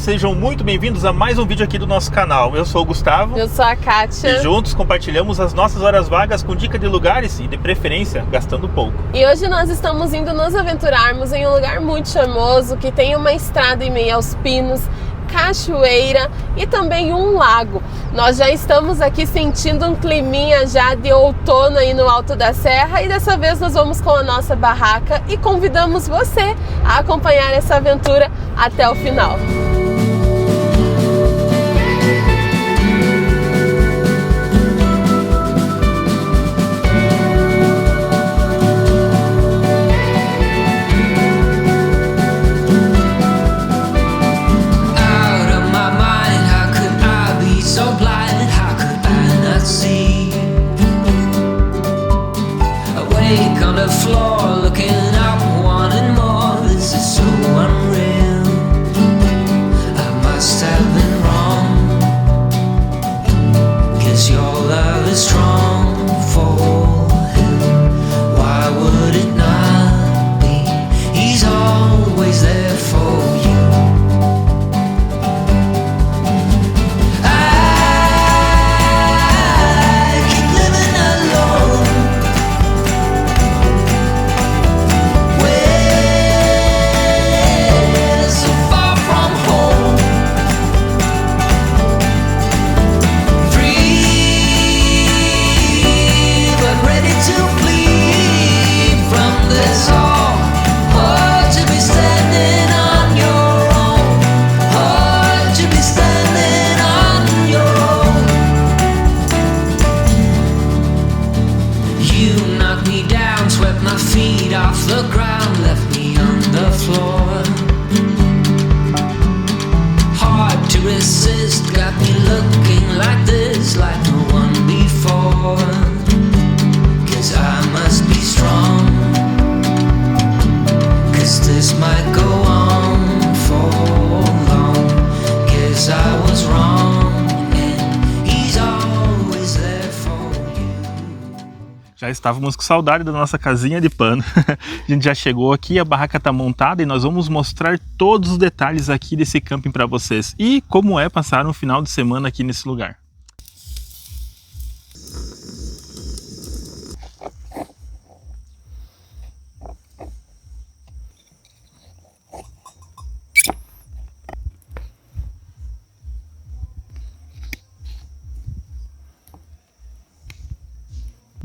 sejam muito bem-vindos a mais um vídeo aqui do nosso canal. Eu sou o Gustavo. Eu sou a Kátia. E juntos compartilhamos as nossas horas vagas com dica de lugares e de preferência gastando pouco. E hoje nós estamos indo nos aventurarmos em um lugar muito charmoso, que tem uma estrada em meio aos pinos, cachoeira e também um lago. Nós já estamos aqui sentindo um climinha já de outono aí no alto da serra e dessa vez nós vamos com a nossa barraca e convidamos você a acompanhar essa aventura até o final. Já estávamos com saudade da nossa casinha de pano. A gente já chegou aqui, a barraca está montada e nós vamos mostrar todos os detalhes aqui desse camping para vocês. E como é passar um final de semana aqui nesse lugar.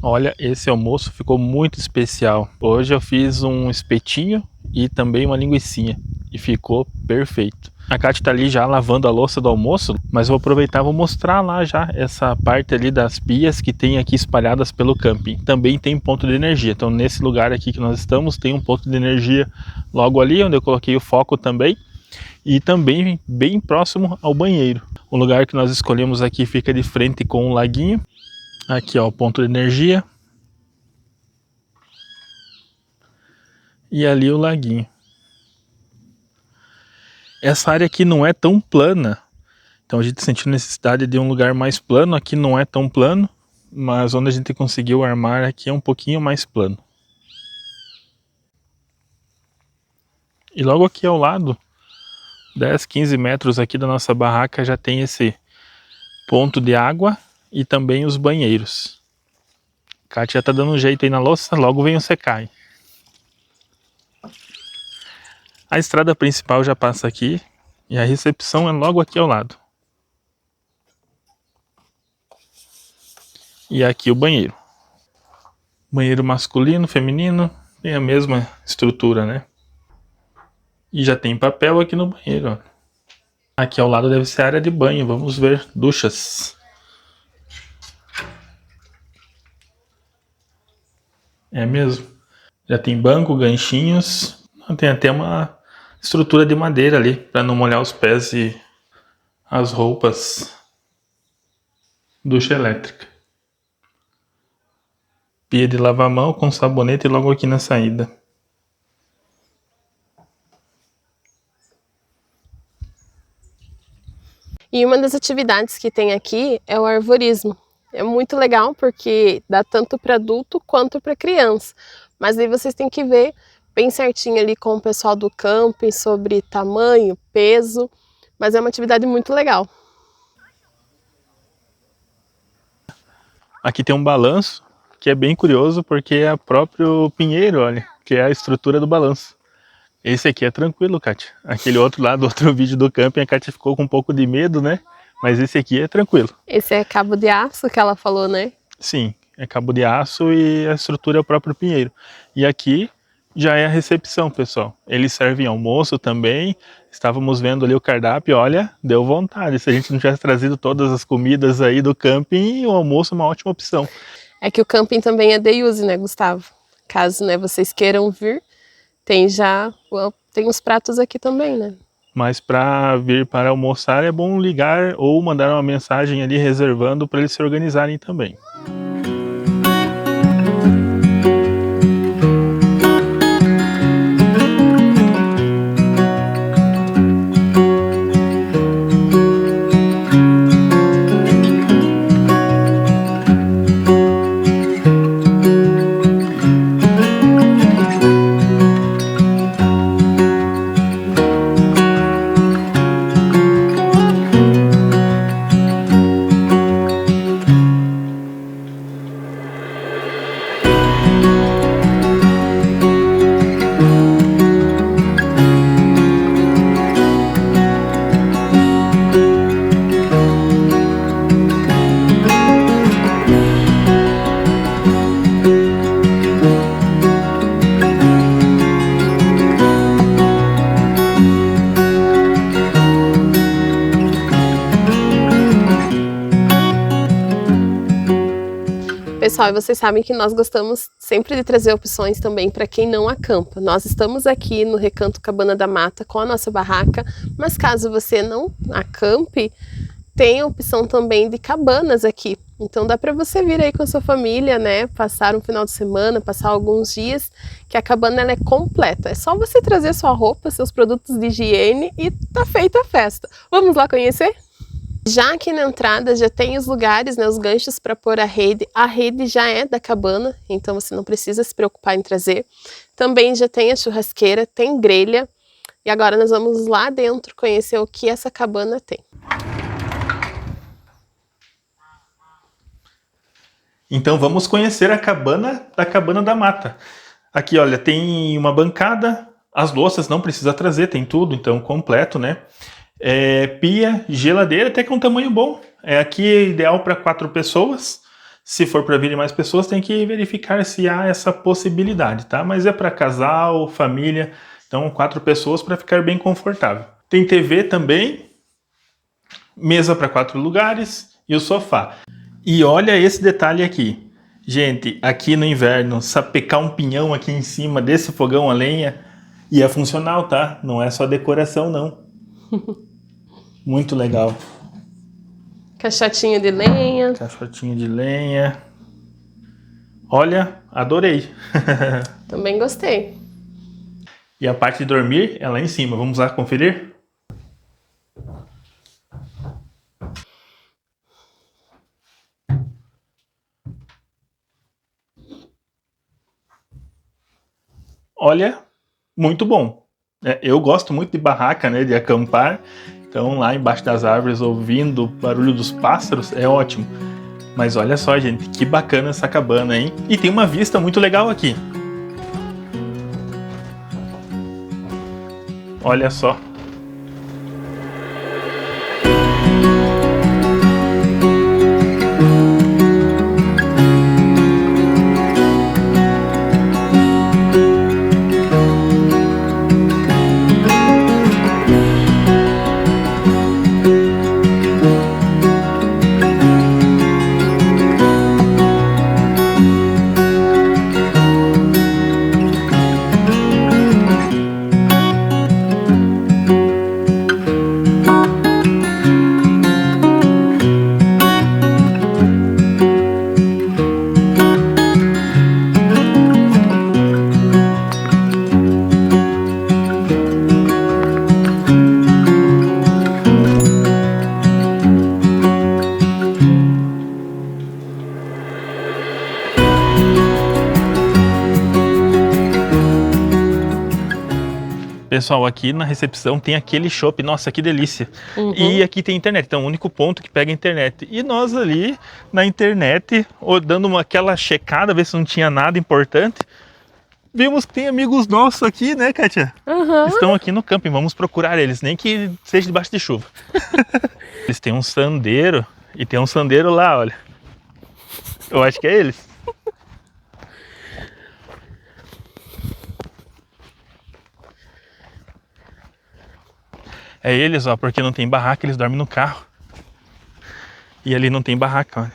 Olha, esse almoço ficou muito especial. Hoje eu fiz um espetinho e também uma linguicinha e ficou perfeito. A Kátia tá ali já lavando a louça do almoço, mas eu vou aproveitar e vou mostrar lá já essa parte ali das pias que tem aqui espalhadas pelo camping. Também tem ponto de energia, então nesse lugar aqui que nós estamos tem um ponto de energia logo ali, onde eu coloquei o foco também. E também bem próximo ao banheiro. O lugar que nós escolhemos aqui fica de frente com um laguinho. Aqui ó, o ponto de energia. E ali o laguinho. Essa área aqui não é tão plana. Então a gente sentiu necessidade de um lugar mais plano. Aqui não é tão plano. Mas onde a gente conseguiu armar aqui é um pouquinho mais plano. E logo aqui ao lado, 10, 15 metros aqui da nossa barraca, já tem esse ponto de água. E também os banheiros. A Kátia já tá dando um jeito aí na louça, logo vem o secar. A estrada principal já passa aqui. E a recepção é logo aqui ao lado. E aqui o banheiro. Banheiro masculino, feminino. Tem a mesma estrutura, né? E já tem papel aqui no banheiro, ó. Aqui ao lado deve ser a área de banho. Vamos ver duchas. É mesmo. Já tem banco, ganchinhos. Tem até uma estrutura de madeira ali para não molhar os pés e as roupas. Ducha elétrica. Pia de lavar a mão com sabonete logo aqui na saída. E uma das atividades que tem aqui é o arvorismo. É muito legal porque dá tanto para adulto quanto para criança. Mas aí vocês têm que ver bem certinho ali com o pessoal do camping sobre tamanho, peso. Mas é uma atividade muito legal. Aqui tem um balanço, que é bem curioso, porque é o próprio pinheiro, olha, que é a estrutura do balanço. Esse aqui é tranquilo, Kátia. Aquele outro lá do outro vídeo do camping, a Kátia ficou com um pouco de medo, né? Mas esse aqui é tranquilo. Esse é cabo de aço que ela falou, né? Sim, é cabo de aço e a estrutura é o próprio pinheiro. E aqui já é a recepção, pessoal. Eles servem almoço também. Estávamos vendo ali o cardápio, olha, deu vontade. Se a gente não tivesse trazido todas as comidas aí do camping, o almoço é uma ótima opção. É que o camping também é day use, né, Gustavo? Caso, né, vocês queiram vir, tem os pratos aqui também, né? Mas para vir para almoçar é bom ligar ou mandar uma mensagem ali reservando para eles se organizarem também. Pessoal, e vocês sabem que nós gostamos sempre de trazer opções também para quem não acampa. Nós estamos aqui no Recanto Cabana da Mata com a nossa barraca, mas caso você não acampe, tem a opção também de cabanas aqui. Então dá para você vir aí com a sua família, né, passar um final de semana, passar alguns dias, que a cabana ela é completa. É só você trazer sua roupa, seus produtos de higiene e tá feita a festa. Vamos lá conhecer? Já aqui na entrada já tem os lugares, né, os ganchos para pôr a rede. A rede já é da cabana, então você não precisa se preocupar em trazer. Também já tem a churrasqueira, tem grelha. E agora nós vamos lá dentro conhecer o que essa cabana tem. Então vamos conhecer a cabana da Mata. Aqui, olha, tem uma bancada, as louças não precisa trazer, tem tudo, então completo, né? Pia, geladeira, até que é um tamanho bom. Aqui é ideal para 4 pessoas. Se for para virem mais pessoas, tem que verificar se há essa possibilidade, tá? Mas é para casal, família, então 4 pessoas para ficar bem confortável. Tem TV também, mesa para 4 lugares e o sofá. E olha esse detalhe aqui. Gente, aqui no inverno, sapecar um pinhão aqui em cima desse fogão a lenha, e é funcional, tá? Não é só decoração, não. Muito legal. Caixotinho de lenha. Caixotinho de lenha. Olha, adorei. Também gostei. E a parte de dormir é lá em cima. Vamos lá conferir? Olha, muito bom. Eu gosto muito de barraca, né, de acampar. Então lá embaixo das árvores ouvindo o barulho dos pássaros é ótimo. Mas olha só, gente, que bacana essa cabana, hein? E tem uma vista muito legal aqui. Olha só. Pessoal, aqui na recepção tem aquele chopp, nossa, que delícia. E aqui tem internet, então é o único ponto que pega a internet. E nós ali na internet, dando aquela checada, ver se não tinha nada importante, vimos que tem amigos nossos aqui, né, Kátia? Estão aqui no camping, vamos procurar eles, nem que seja debaixo de chuva. Eles têm um sandeiro, e tem um sandeiro lá, olha. Eu acho que é eles. É eles, ó, porque não tem barraca, eles dormem no carro. E ali não tem barraca, olha.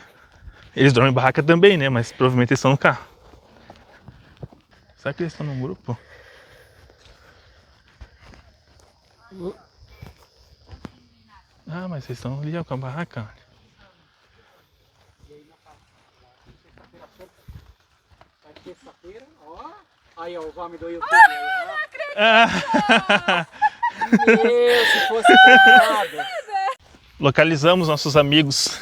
Eles dormem em barraca também, né? Mas provavelmente eles estão no carro. Será que eles estão num grupo? Ah, mas eles estão ali, ó, com a barraca, olha. Terça-feira, ó. Aí, ó, o homem do YouTube. Meu, se fosse combinado. Localizamos nossos amigos.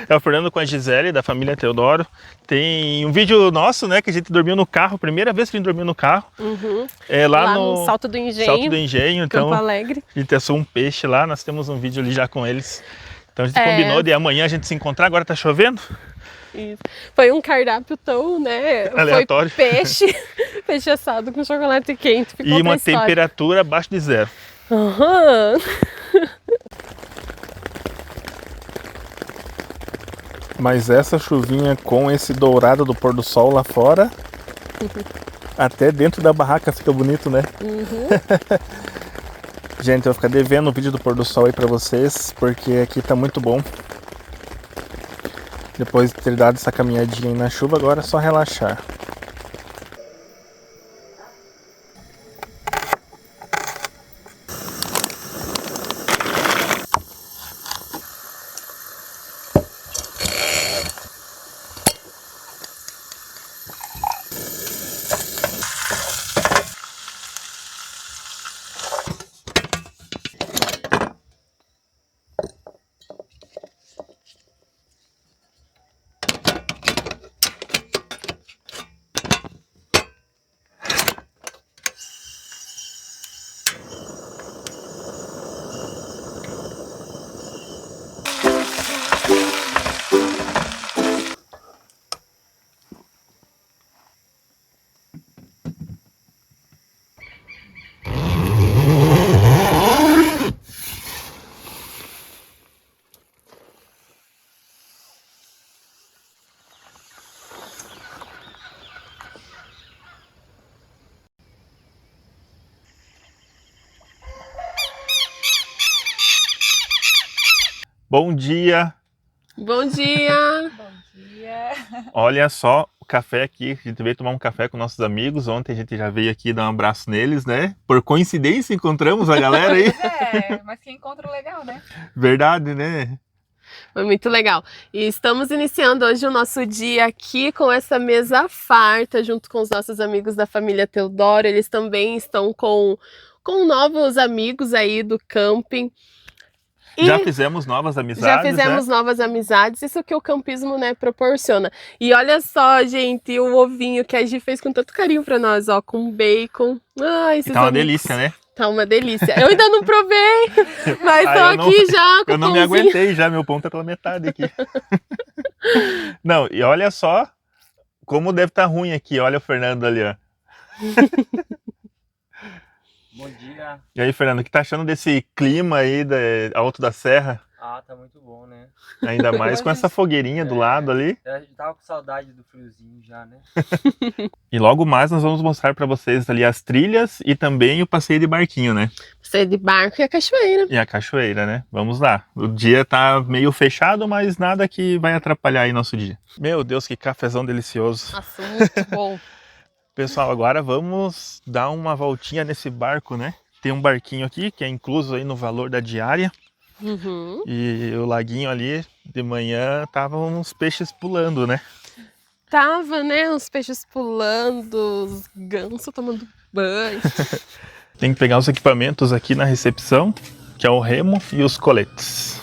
É o Fernando com a Gisele, da família Teodoro. Tem um vídeo nosso, né, que a gente dormiu no carro, primeira vez que a gente dormiu no carro. É lá no Salto do Engenho. Salto do Engenho, então Campo Alegre. a gente assou um peixe lá, nós temos um vídeo ali já com eles. Então a gente combinou de amanhã a gente se encontrar, agora tá chovendo. Isso. Foi um cardápio tão, né? Aleatório. Foi peixe, peixe assado com chocolate quente. Ficou E uma história. temperatura abaixo de zero. Mas essa chuvinha com esse dourado do pôr do sol lá fora, até dentro da barraca fica bonito, né? Gente, eu vou ficar devendo o vídeo do pôr do sol aí pra vocês, porque aqui tá muito bom. Depois de ter dado essa caminhadinha aí na chuva, agora é só relaxar. Bom dia! Bom dia! Bom dia! Olha só o café aqui, a gente veio tomar um café com nossos amigos. Ontem a gente já veio aqui dar um abraço neles, né? Por coincidência encontramos a galera aí. Mas que encontro legal, né? Verdade, né? Foi muito legal. E estamos iniciando hoje o nosso dia aqui com essa mesa farta, junto com os nossos amigos da família Teodoro. Eles também estão com novos amigos aí do camping. E já fizemos novas amizades. Já fizemos novas amizades, isso que o campismo, né, proporciona. E olha só, gente, o ovinho que a Gi fez com tanto carinho pra nós, ó, com bacon. Ai, esses tá uma amigos. delícia, né? Tá uma delícia. Eu ainda não provei, mas tô aqui já com eu o não me pãozinho. aguentei já, meu pão tá pela metade aqui. Não, e olha só como deve estar ruim aqui, olha o Fernando ali, ó. Bom dia. E aí, Fernando, o que tá achando desse clima aí Alto da Serra? Ah, tá muito bom, né? Ainda mais com essa fogueirinha do lado ali. Eu tava com saudade do friozinho já, né? E logo mais nós vamos mostrar pra vocês ali as trilhas e também o passeio de barquinho, né? Passeio de barco e a cachoeira. E a cachoeira, né? Vamos lá. O dia tá meio fechado, mas nada que vai atrapalhar aí nosso dia. Meu Deus, que cafezão delicioso. Nossa, muito bom. Pessoal, agora vamos dar uma voltinha nesse barco, né? Tem um barquinho aqui que é incluso aí no valor da diária. E o laguinho ali, de manhã, estavam uns peixes pulando, né? Tava, né? Os peixes pulando, os gansos tomando banho. Tem que pegar os equipamentos aqui na recepção, que é o remo e os coletes.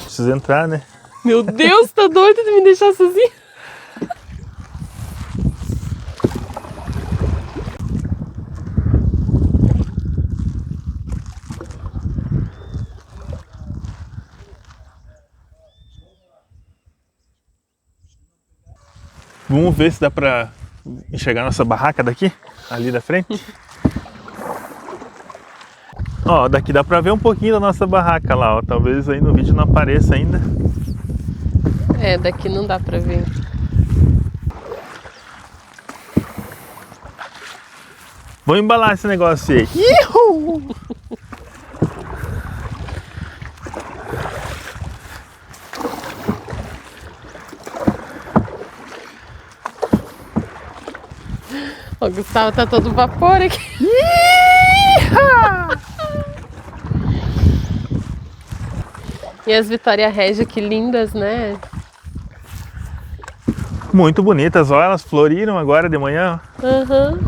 Precisa entrar, né? Meu Deus, tá doido de me deixar sozinha? Vamos ver se dá pra enxergar nossa barraca daqui, ali da frente. Ó, daqui dá pra ver um pouquinho da nossa barraca lá, ó. Talvez aí no vídeo não apareça ainda. É, daqui não dá pra ver. Vou embalar esse negócio aí. Ihu! O Gustavo tá todo vapor aqui. E as Vitória Regia, que lindas, né? Muito bonitas, ó, elas floriram agora de manhã. Aham.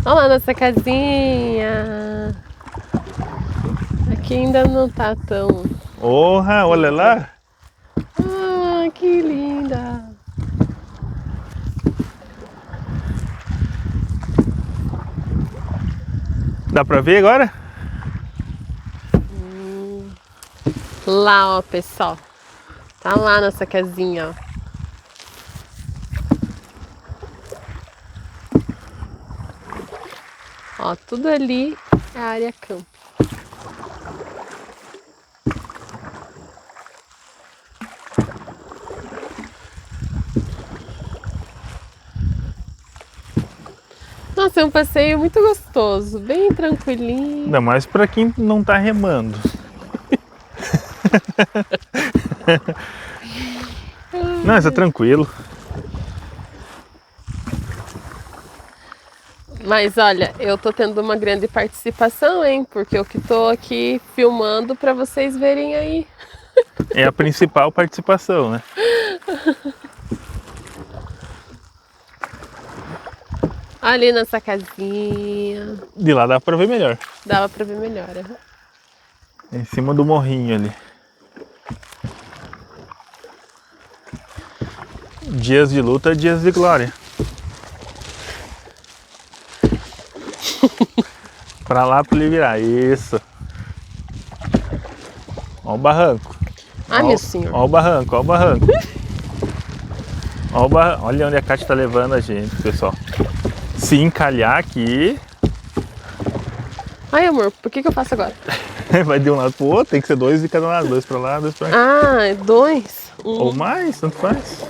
Olha lá nossa casinha. Aqui ainda não tá tão... Orra, olha lá. Ah, que linda. Dá pra ver agora? Lá, ó, pessoal. Tá lá nossa casinha, ó. Ó, tudo ali é a área campo. Nossa, é um passeio muito gostoso, bem tranquilinho. Ainda mais pra quem não tá remando. Não, isso é tranquilo. Mas olha, eu tô tendo uma grande participação, hein? Porque eu que tô aqui filmando pra vocês verem aí. É a principal participação, né? Ali nossa casinha. De lá dá pra ver melhor. Dava pra ver melhor. Aham. Em cima do morrinho ali. Dias de luta, dias de glória. Pra lá pra ele virar. Isso. Ó o barranco. Ah, Ó, meu senhor. Ó o barranco, ó o barranco. Ó o barranco. Olha onde a Kátia tá levando a gente, pessoal. Se encalhar aqui, Ai, amor, por que eu faço agora? vai de um lado pro outro, tem que ser dois de cada lado, dois pra lá, dois pra cá. Ah, é dois? Ou mais, tanto faz.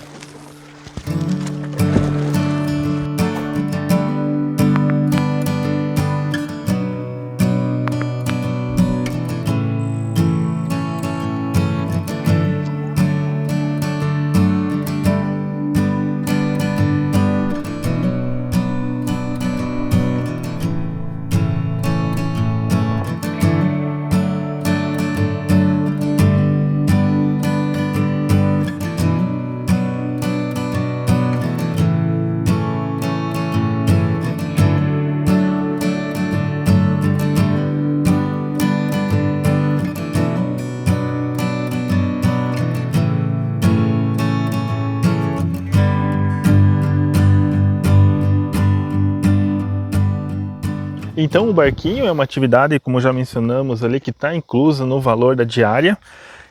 Então o barquinho é uma atividade, como já mencionamos ali, que está inclusa no valor da diária.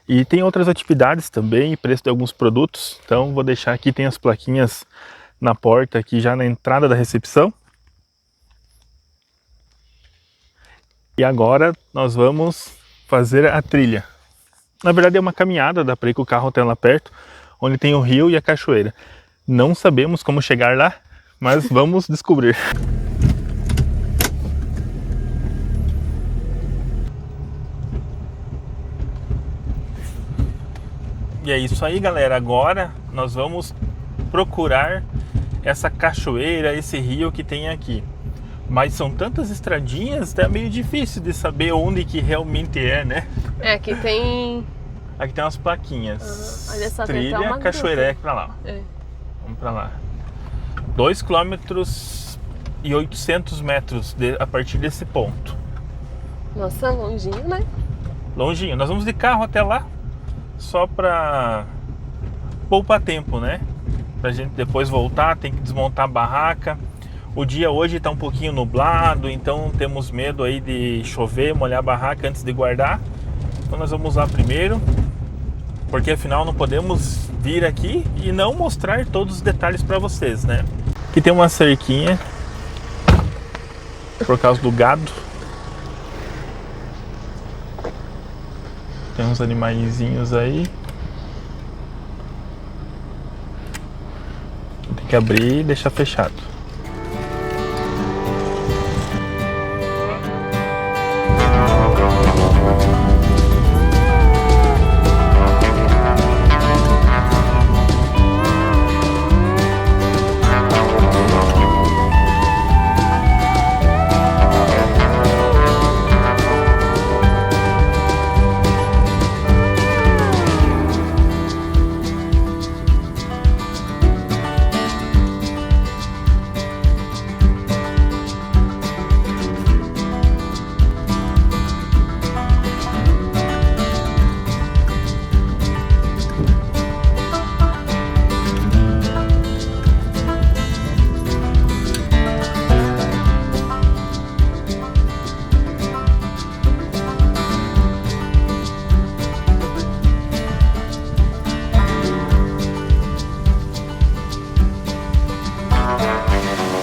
E tem outras atividades também, preço de alguns produtos. Então vou deixar aqui, tem as plaquinhas na porta aqui já na entrada da recepção. E agora nós vamos fazer a trilha. Na verdade é uma caminhada, dá para ir com o carro até lá perto, onde tem o rio e a cachoeira. Não sabemos como chegar lá, mas vamos descobrir. E é isso aí, galera. Agora nós vamos procurar essa cachoeira, esse rio que tem aqui. Mas são tantas estradinhas, é meio difícil de saber onde que realmente é, né? É, aqui tem... Aqui tem umas plaquinhas. Olha só, tem até Trilha, uma cachoeira, gruta. é pra lá. É. Vamos pra lá. 2 km e 800 metros a partir desse ponto. Nossa, longinho, né? Longinho. Nós vamos de carro até lá. só para poupar tempo, né? Pra gente depois voltar, tem que desmontar a barraca. O dia hoje tá um pouquinho nublado, então temos medo aí de chover, molhar a barraca antes de guardar. Então nós vamos lá primeiro, porque afinal não podemos vir aqui e não mostrar todos os detalhes para vocês, né? Aqui tem uma cerquinha por causa do gado. Tem uns animaizinhos aí. Tem que abrir e deixar fechado.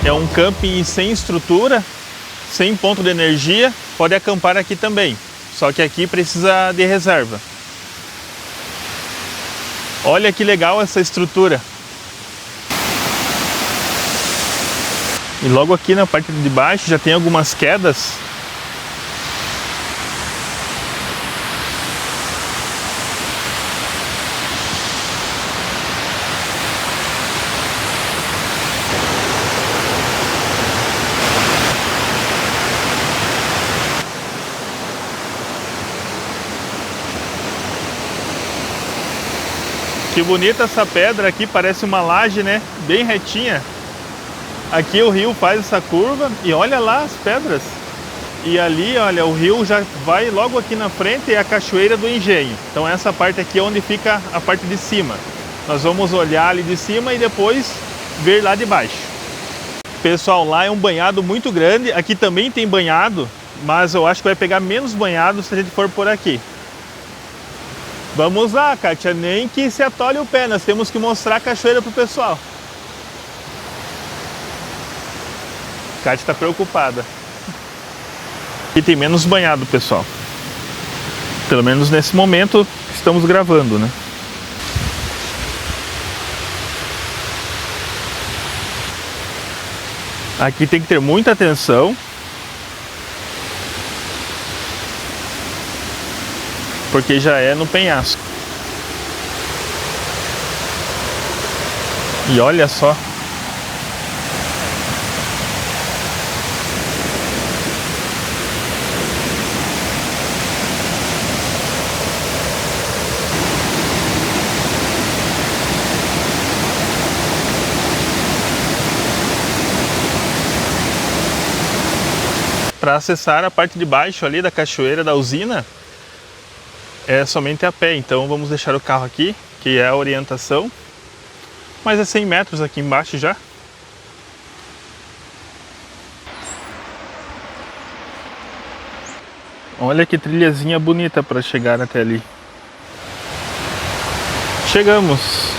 É um camping sem estrutura, sem ponto de energia, pode acampar aqui também, só que aqui precisa de reserva. Olha que legal essa estrutura. E logo aqui na parte de baixo já tem algumas quedas. Que bonita essa pedra aqui, parece uma laje, né? Bem retinha. Aqui o rio faz essa curva e olha lá as pedras. E ali, olha, o rio já vai logo aqui na frente, é a Cachoeira do Engenho. Então essa parte aqui é onde fica a parte de cima. Nós vamos olhar ali de cima e depois ver lá de baixo. Pessoal, lá é um banhado muito grande. Aqui também tem banhado, mas eu acho que vai pegar menos banhado se a gente for por aqui. Vamos lá, Kátia, nem que se atole o pé, nós temos que mostrar a cachoeira pro pessoal. Kátia está preocupada. Aqui tem menos banhado, pessoal. Pelo menos nesse momento que estamos gravando, né? Aqui tem que ter muita atenção. Porque já é no penhasco. E olha só. Para acessar a parte de baixo ali da cachoeira da usina, é somente a pé, então vamos deixar o carro aqui, que é a orientação. Mas é 100 metros aqui embaixo já. Olha que trilhazinha bonita para chegar até ali. Chegamos!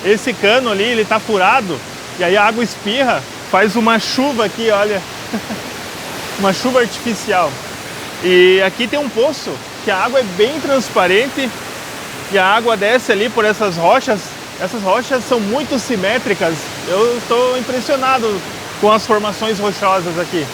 Esse cano ali, ele tá furado e aí a água espirra, faz uma chuva aqui, olha. Uma chuva artificial. E aqui tem um poço que a água é bem transparente e a água desce ali por essas rochas. Essas rochas são muito simétricas. Eu estou impressionado com as formações rochosas aqui.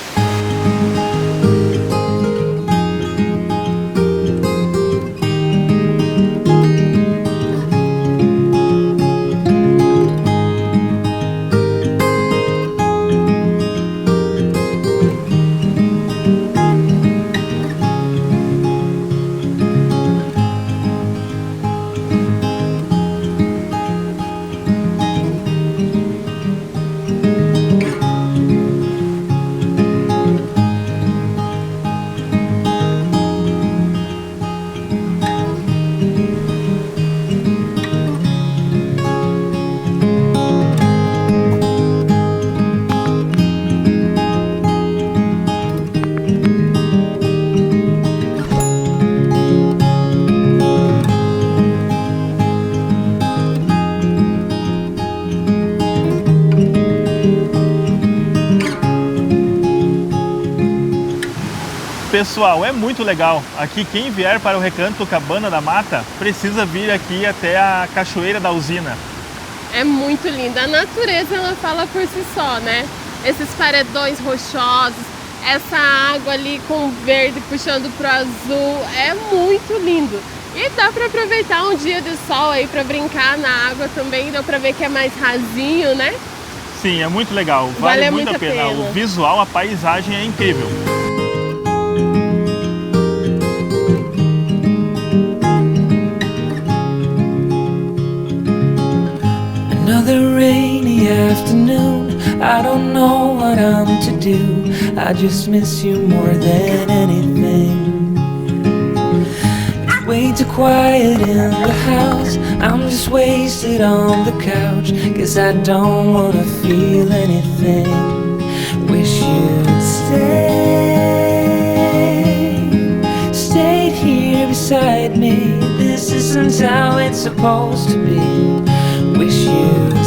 Pessoal, é muito legal. Aqui quem vier para o Recanto Cabana da Mata precisa vir aqui até a Cachoeira da Usina. É muito linda. A natureza, ela fala por si só, né? Esses paredões rochosos, essa água ali com verde puxando pro azul, é muito lindo. E dá para aproveitar um dia de sol aí para brincar na água também, dá para ver que é mais rasinho, né? Sim, é muito legal, vale muito a pena. O visual, a paisagem é incrível. Another rainy afternoon, I don't know what I'm to do. I just miss you more than anything. It's way too quiet in the house, I'm just wasted on the couch, 'cause I don't wanna feel anything. Wish you'd stayed here beside me. This isn't how it's supposed to be. Wish you'd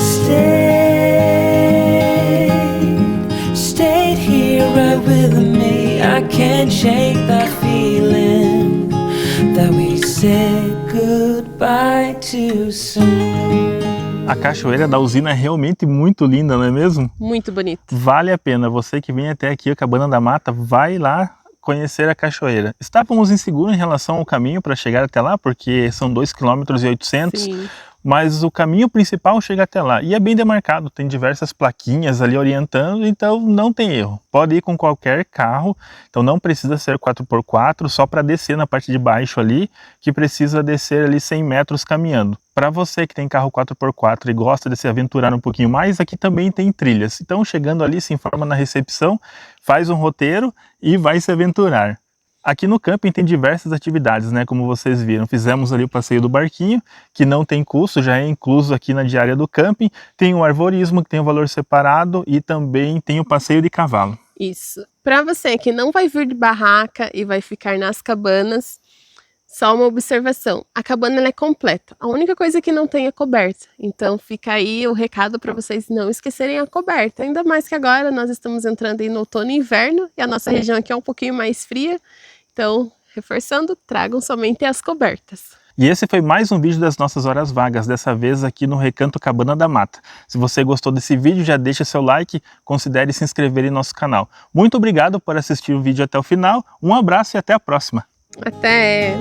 stayed here right with me. I can't shake that feeling that we said goodbye too soon. A Cachoeira da Usina é realmente muito linda, não é mesmo? Muito bonito. Vale a pena. Você que vem até aqui a Cabana da Mata, vai lá conhecer a cachoeira. Estávamos inseguros em relação ao caminho para chegar até lá, porque são 2,8 km. Sim. Mas o caminho principal chega até lá e é bem demarcado, tem diversas plaquinhas ali orientando, então não tem erro. Pode ir com qualquer carro, então não precisa ser 4x4, só para descer na parte de baixo ali, que precisa descer ali 100 metros caminhando. Para você que tem carro 4x4 e gosta de se aventurar um pouquinho mais, aqui também tem trilhas. Então chegando ali, se informa na recepção, faz um roteiro e vai se aventurar. Aqui no camping tem diversas atividades, né? Como vocês viram, fizemos ali o passeio do barquinho, que não tem custo, já é incluso aqui na diária do camping. Tem o arvorismo, que tem um valor separado, e também tem o passeio de cavalo. Isso. Para você que não vai vir de barraca e vai ficar nas cabanas, só uma observação. A cabana ela é completa. A única coisa que não tem é coberta. Então fica aí o recado para vocês não esquecerem a coberta. Ainda mais que agora nós estamos entrando aí no outono e inverno e a nossa região aqui é um pouquinho mais fria. Então, reforçando, tragam somente as cobertas. E esse foi mais um vídeo das nossas horas vagas, dessa vez aqui no Recanto Cabana da Mata. Se você gostou desse vídeo, já deixa seu like, considere se inscrever em nosso canal. Muito obrigado por assistir o vídeo até o final, um abraço e até a próxima. Até!